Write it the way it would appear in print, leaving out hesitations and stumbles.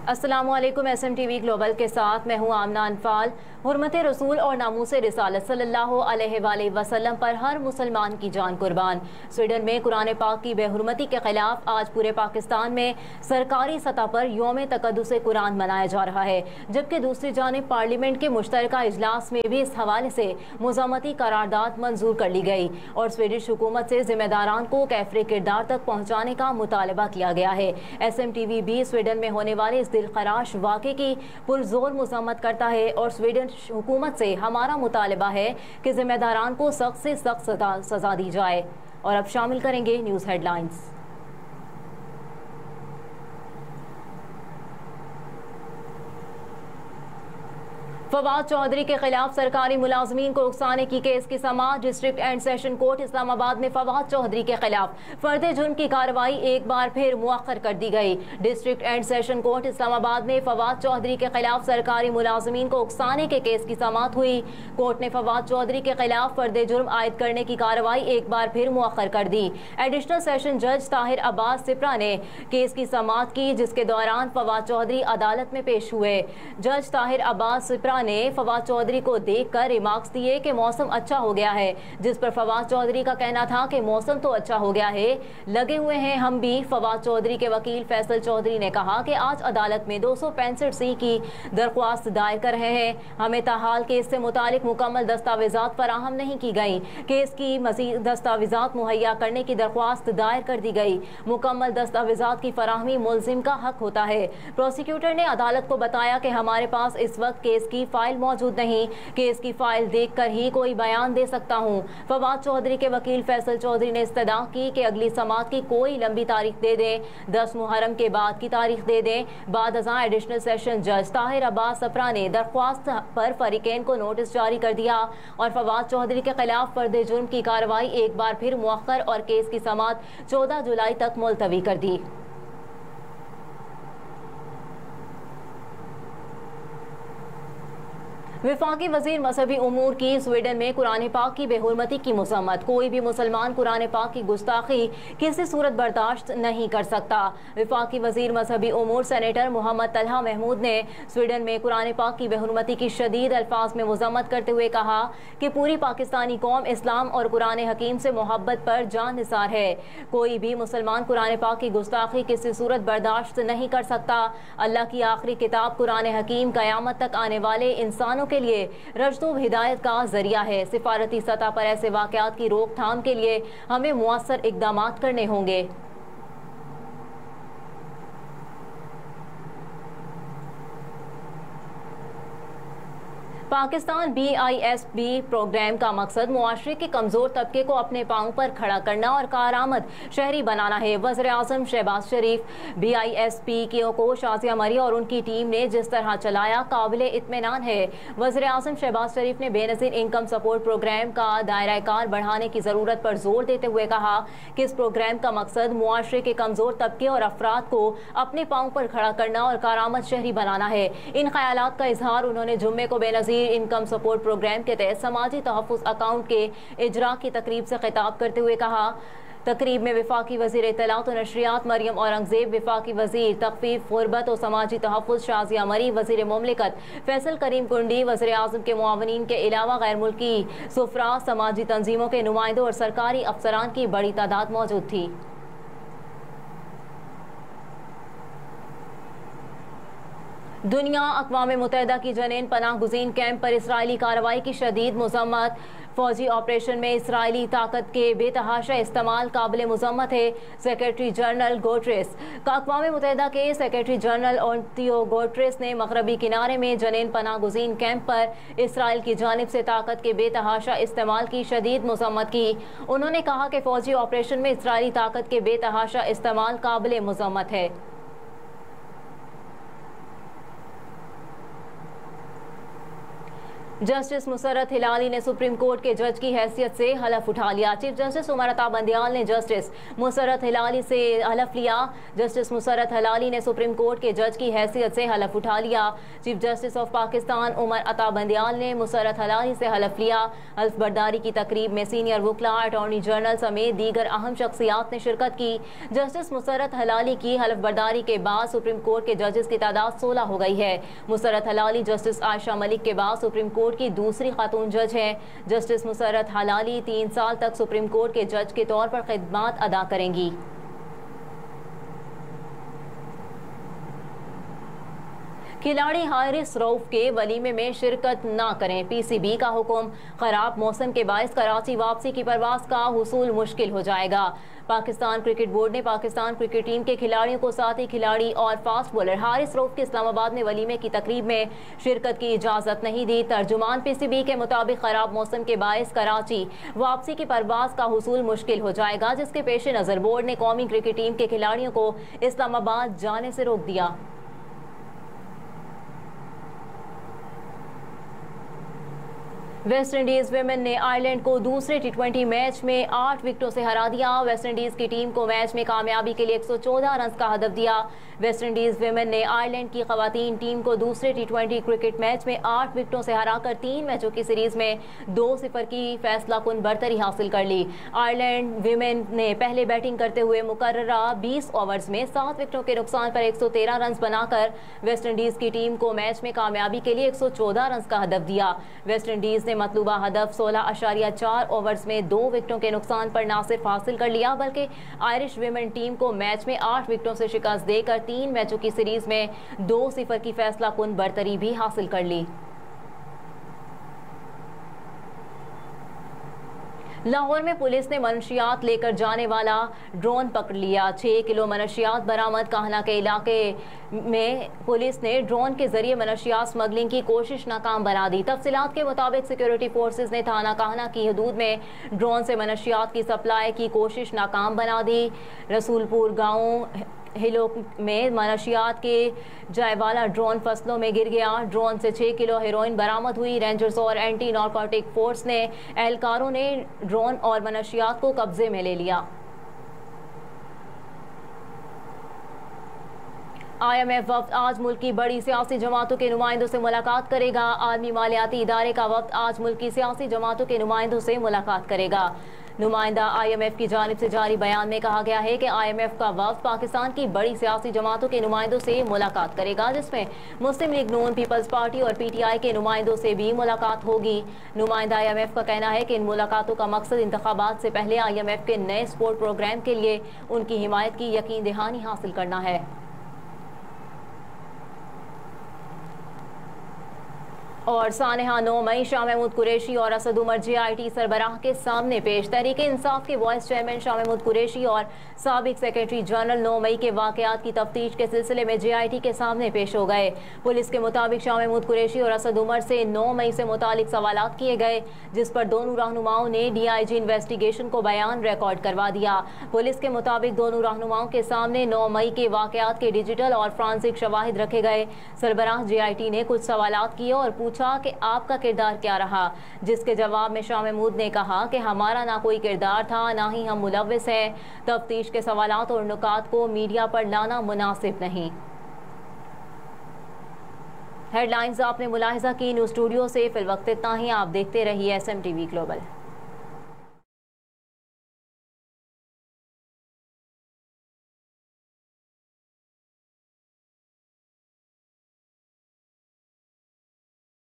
अस्सलामुअलैकुम। SMTV global के साथ मैं हूँ आमना अनफाल। हुर्मत रसूल और नामूस रिसालत सल्लल्लाहु अलैहि वसल्लम पर हर मुसलमान की जान कुर्बान। स्वीडन में कुरान पाक की बेहुरमती के खिलाफ आज पूरे पाकिस्तान में सरकारी सतह पर यौम तक़द्दुस कुरान मनाया जा रहा है, जबकि दूसरी जानिब पार्लियामेंट के मुश्तरका इजलास में भी इस हवाले से मुज़ामती करारदाद मंजूर कर ली गई और स्वीडिश हुकूमत से जिम्मेदारान को कैफरे किरदार तक पहुँचाने का मुतालबा किया गया है। SMTV भी स्वीडन में होने वाले इस दिलखराश वाक़े की पुरजोर मज़म्मत करता है और स्वीडन हुकूमत से हमारा मुतालबा है कि जिम्मेदारान को सख्त से सख्त सजा दी जाए। और अब शामिल करेंगे न्यूज़ हेडलाइंस। फवाद चौधरी के खिलाफ सरकारी मुलाजमीन को उकसाने की केस की समाअत। District and session court Islamabad में फवाद चौधरी के खिलाफ फर्द जुर्म की कार्रवाई एक बार फिर मुअख्खर कर दी गई। District and session court Islamabad में फवाद चौधरी के खिलाफ सरकारी मुलाजमीन को उकसाने के केस की समाअत हुई। कोर्ट ने फवाद चौधरी के खिलाफ फर्द जुर्म आयद करने की कार्रवाई एक बार फिर मुअख्खर कर दी। एडिशनल सेशन जज ताहिर अब्बास सिप्रा ने केस की समाअत की, जिसके दौरान फवाद चौधरी अदालत में पेश हुए। जज ताहिर अब्बास सिप्रा ने फवाद चौधरी को देखकर रिमार्क्स दिए कि मौसम अच्छा हो गया है, जिस पर फवाद चौधरी का कहना था कि मौसम तो अच्छा हो गया है, लगे हुए हैं हम भी। फवाद चौधरी के वकील फैसल चौधरी ने कहा कि आज अदालत में 265C की दरख्वास्त दायर कर रहे हैं। हमें ताहाल केस से मुतालिक मुकम्मल दस्तावेजात फराहम नहीं की गई। केस की मज़ीद दस्तावेजात मुहैया करने की दरख्वास्त दायर कर दी गई। मुकम्मल दस्तावेजात की फराहमी मुल्जिम का हक होता है। प्रोसिक्यूटर ने अदालत को बताया कि हमारे पास इस वक्त केस की फाइल मौजूद नहीं, केस की फाइल देखकर ही कोई बयान दे सकता हूं। फवाद चौधरी के वकील फैसल चौधरी ने इस्तदा की कि अगली समाअत की कोई लंबी तारीख दे दें, 10 मुहर्रम के बाद की तारीख दे दें। बाद अज़ां एडिशनल सेशन जज ताहिर अब्बास सप्रा ने दरख्वास्त पर फरीकैन को नोटिस जारी कर दिया और फवाद चौधरी के खिलाफ फर्द जुर्म की कार्रवाई एक बार फिर मुअख्खर और केस की समाअत 14 जुलाई तक मुलतवी कर दी। विफाकी वजीर मजहबी उमूर की स्वीडन में कुरान पाक की बेहुरमती की मज़म्मत। कोई भी मुसलमान कुरान पाक की गुस्ताखी किसी सूरत बर्दाश्त नहीं कर सकता। विफाकी वजीर मजहबी उमूर सेनेटर मोहम्मद तलहा महमूद ने स्वीडन में कुरान पाक की बेहुरमती की शदीद अल्फाज में मज़म्मत करते हुए कहा कि पूरी पाकिस्तानी कौम इस्लाम और कुरान हकीम से मोहब्बत पर जान निसार है। कोई भी मुसलमान कुरान पाक की गुस्ताखी किसी सूरत बर्दाश्त नहीं कर सकता। अल्लाह की आखिरी किताब कुरान हकीम क़यामत तक आने वाले इंसानों के लिए रश्द हिदायत का जरिया है। सिफारती सतह पर ऐसे वाक़यात की रोकथाम के लिए हमें मुअस्सर इक़दामात करने होंगे। पाकिस्तान BISP प्रोग्राम का मकसद मुआशरे के कमज़ोर तबके को अपने पाँव पर खड़ा करना और कारआमद शहरी बनाना है। वज़ीर आज़म शहबाज शरीफ BISP को शाज़िया मरी और उनकी टीम ने जिस तरह चलाया काबिल इत्मीनान है। वज़ीर आज़म शहबाज शरीफ ने बेनज़ीर इनकम सपोर्ट प्रोग्राम का दायरा कार बढ़ाने की ज़रूरत पर जोर देते हुए कहा कि इस प्रोग्राम का मकसद मुआशरे के कमज़ोर तबके और अफराद को अपने पाँव पर खड़ा करना और कारआमद शहरी बनाना है। इन ख़यालात का इजहार उन्होंने जुम्मे को बेनज़ीर इनकम सपोर्ट प्रोग्राम के तहत समाजी तहफ़्फ़ुज़ अकाउंट के इजरा की तकरीब से खिताब करते हुए कहा। तकरीब में विफाकी वज़ीर इत्तलात और नशरियात मरियम औरंगज़ेब, विफाकी वज़ीर तख़फ़ीफ़ ग़ुरबत और समाजी तहफ़्फ़ुज़ शाज़िया मरी, वज़ीर मुमलिकत फैसल करीम कुंडी, वज़ीर आज़म के मुआवनीन के अलावा गैर मुल्की सुफ़रा, समाजी तंजीमों के नुमाइंदों और सरकारी अफसरान की बड़ी तादाद मौजूद थी। दुनिया अक़वाम मुत्तहिदा की जनीन पनाह गुज़ीन कैंप पर इसराइली कार्रवाई की शदीद मज़म्मत। फौजी ऑपरेशन में इसराइली ताकत के बेतहाशा इस्तेमाल काबिल मज़म्मत है। सेक्रेटरी जनरल गुटेरेस का अक़वाम मुत्तहिदा के सेक्रेटरी जनरल एंटोनियो गुटेरेस ने मग़रबी किनारे में जनीन पनाह गुज़ीन कैंप पर इसराइल की जानिब से ताकत के बेतहाशा इस्तेमाल की शदीद मज़म्मत की। उन्होंने कहा कि फौजी ऑपरेशन में इसराइली ताकत के बेतहाशा इस्तेमाल काबिल मज़म्मत है। जस्टिस मुसर्रत हिलाली ने सुप्रीम कोर्ट के जज की हैसियत से हलफ उठा लिया। चीफ जस्टिस उमर अता बंदियाल ने जस्टिस मुसर्रत हिलाली से हलफ लिया। जस्टिस मुसर्रत हिलाली ने सुप्रीम कोर्ट के जज की हैसियत से हलफ उठा लिया। Chief justice of Pakistan Umar Ata Bandial ने मुसर्रत हिलाली से हलफ लिया। हल्फ बर्दारी की तकरीब में सीनियर वकला, अटॉर्नी जनरल समेत दीगर अहम शख्सियात ने शिरकत की। जस्टिस मुसर्रत हिलाली की हलफ बर्दारी के बाद सुप्रीम कोर्ट के जजेस की तादाद 16 हो गई है। मुसर्रत हिलाली जस्टिस आयशा मलिक के बाद सुप्रीम कोर्ट की दूसरी खातून जज हैं। जस्टिस मुसर्रत हिलाली 3 साल तक सुप्रीम कोर्ट के जज के तौर पर खिदमत अदा करेंगी। खिलाड़ी हारिस रऊफ के वलीमे में शिरकत न करें, पीसीबी का हुक्म। खराब मौसम के बायस कराची वापसी की परवाज का हुसूल मुश्किल हो जाएगा। पाकिस्तान क्रिकेट बोर्ड ने पाकिस्तान क्रिकेट टीम के खिलाड़ियों को साथी खिलाड़ी और फास्ट बॉलर हारिस रऊफ के इस्लामाबाद में वलीमे की तकरीब में शिरकत की इजाज़त नहीं दी। तर्जुमान पीसीबी के मुताबिक खराब मौसम के बायस कराची वापसी की परवाज का हुसूल मुश्किल हो जाएगा, जिसके पेश नज़र बोर्ड ने कौमी क्रिकेट टीम के खिलाड़ियों को इस्लामाबाद जाने से रोक दिया। वेस्ट इंडीज विमेन ने आयरलैंड को दूसरे T20 मैच में 8 विकेटों से हरा दिया। वेस्ट इंडीज की टीम को मैच में कामयाबी के लिए 114 रन का हदफ दिया। वेस्ट इंडीज विमेन ने आयरलैंड की खवातीन टीम को दूसरे T20 क्रिकेट मैच में 8 विकेटों से हराकर 3 मैचों की सीरीज में 2-0 की फैसलाकुन बरतरी हासिल कर ली। आयरलैंड विमेन ने पहले बैटिंग करते हुए मुकर्ररा 20 ओवर्स में 7 विकेटों के नुकसान पर 113 रन बनाकर वेस्ट इंडीज की टीम को मैच में कामयाबी के लिए 114 रन का हदफ दिया। वेस्ट इंडीज ने मतलूबा हदफ 16.4 ओवर्स में 2 विकेटों के नुकसान पर न सिर्फ हासिल कर लिया, बल्कि आयरिश विमेन टीम को मैच में 8 विकेटों से शिकस्त देकर 3 मैचों की सीरीज में 2-0 की फैसलाकुन बरतरी भी हासिल कर ली। लाहौर में पुलिस ने मनशियात लेकर जाने वाला ड्रोन पकड़ लिया। 6 किलो मनशियात बरामद। काहना के इलाके में पुलिस ने ड्रोन के जरिए मनशियात स्मगलिंग की कोशिश नाकाम बना दी। तफसीलात के मुताबिक सिक्योरिटी फोर्सेज ने थाना काहना की हदूद में ड्रोन से मनशियात की सप्लाई की कोशिश नाकाम बना दी। रसूलपुर गाँव हिलोक में मनशियात के जाए वाला ड्रोन फसलों में गिर गया। ड्रोन से 6 किलो हेरोइन बरामद हुई। रेंजर्स और एंटी नारकोटिक फोर्स ने एहलकारों ने ड्रोन और मनशियात को कब्जे में ले लिया। IMF वफ्द आज मुल्क की बड़ी सियासी जमातों के नुमाइंदों से मुलाकात करेगा। आलमी मालियाती इदारे का वफ्द आज मुल्क की सियासी जमातों के नुमाइंदों से मुलाकात करेगा। नुमाइंदा IMF की जानिब से जारी बयान में कहा गया है कि IMF का वफ्द पाकिस्तान की बड़ी सियासी जमातों के नुमाइंदों से मुलाकात करेगा, जिसमें मुस्लिम लीग नून, पीपल्स पार्टी और PTI के नुमाइंदों से भी मुलाकात होगी। नुमाइंदा IMF का कहना है कि इन मुलाकातों का मकसद इंतखाबात से पहले IMF के नए सपोर्ट प्रोग्राम के लिए उनकी हिमायत की यकीन दहानी हासिल करना है। और सानेहा 9 मई शाह महमूद कुरैशी और असद उमर JIT सरबराह के सामने पेश। तहरीक इंसाफ के वाइस चेयरमैन शाह महमूद कुरैशी और साबिक सेक्रेटरी जनरल 9 मई के वाकयात की तफ्तीश के सिलसिले में JIT के सामने पेश हो गए। पुलिस के मुताबिक शाह महमूद कुरैशी और असद उमर से 9 मई से मुतालिक सवालात किए गए, जिस पर दोनों रहनुमाओं ने DIG इन्वेस्टिगेशन को बयान रिकॉर्ड करवा दिया। पुलिस के मुताबिक दोनों रहनुमाओं के सामने 9 मई के वाकयात के डिजिटल और फ्रांसिक शवाहिद रखे गए। सरबराह JIT ने कुछ सवालात किए और पूछा कि आपका किरदार क्या रहा, जिसके जवाब में शाह महमूद ने कहा कि हमारा ना कोई किरदार था, ना ही हम मुलव्विस हैं। तफ्तीश के सवालात और नुकात को मीडिया पर लाना मुनासिब नहीं। हेडलाइंस आपने मुलाहिजा की। न्यूज़ स्टूडियो से फिलवक्त इतना ही। आप देखते रहिए SMTV ग्लोबल।